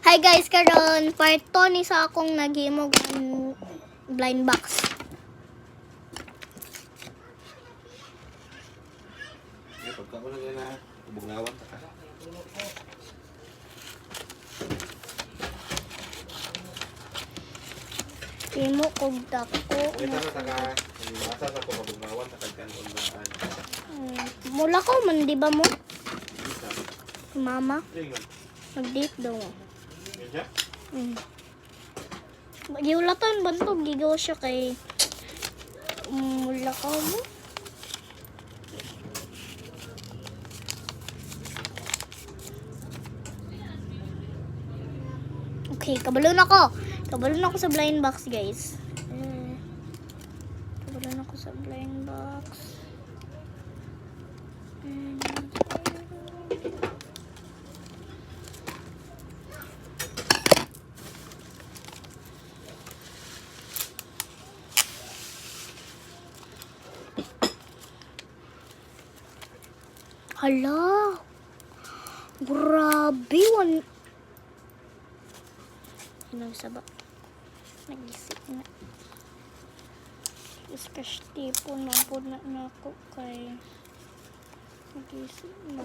Hi guys, karon part 2 ni sa akong naghimog ang blind box. Pagkaon na na, bugnawan ta ka. Himo kog dako. Kita na taka, asa sa ko bugnawan ta kagkan unaan. Mula ko man di ba mo? Isa. Mama, Ingon. nag-date daw. Ganyan. Giulatan bantog gigaw siya kay mula ka mo. Okay, kabalo na ako. Kabalo na ako sa blind box, guys. Kabalo na ako sa blind box. Hala. Grabe. Nagsaba. Nag-isip na. Discuss tipo na po na ako kay nag-isip na.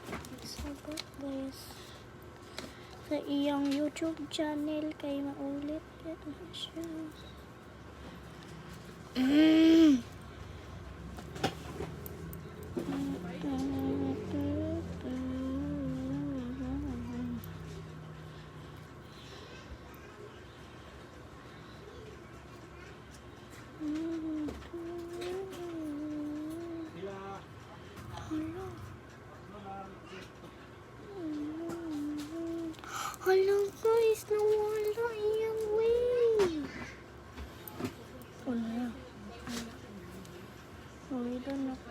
Nagsaba guys. Sa iyang YouTube channel kay maulit. Yan na siya. Hala guys, nawala iyang way. Ano yan? Nawala na po.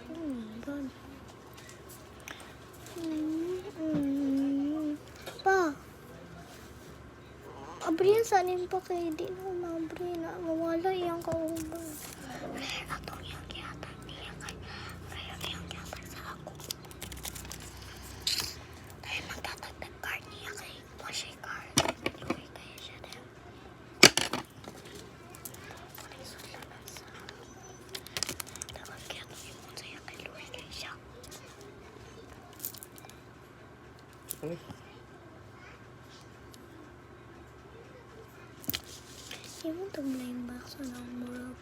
Pa. Abri yan saan pa kay di na umabri na mawala iyang kauban. Atong iyang kiyatan niya kay Rayon iyang kiyatan sa ako. Dahil magtatagdag card niya kay Moshe card. Luwi kaya siya din. Maling sulanan sa dapat kaya itong imon sa'yo kay Luwi kaya siya. Imon itong blind box na murag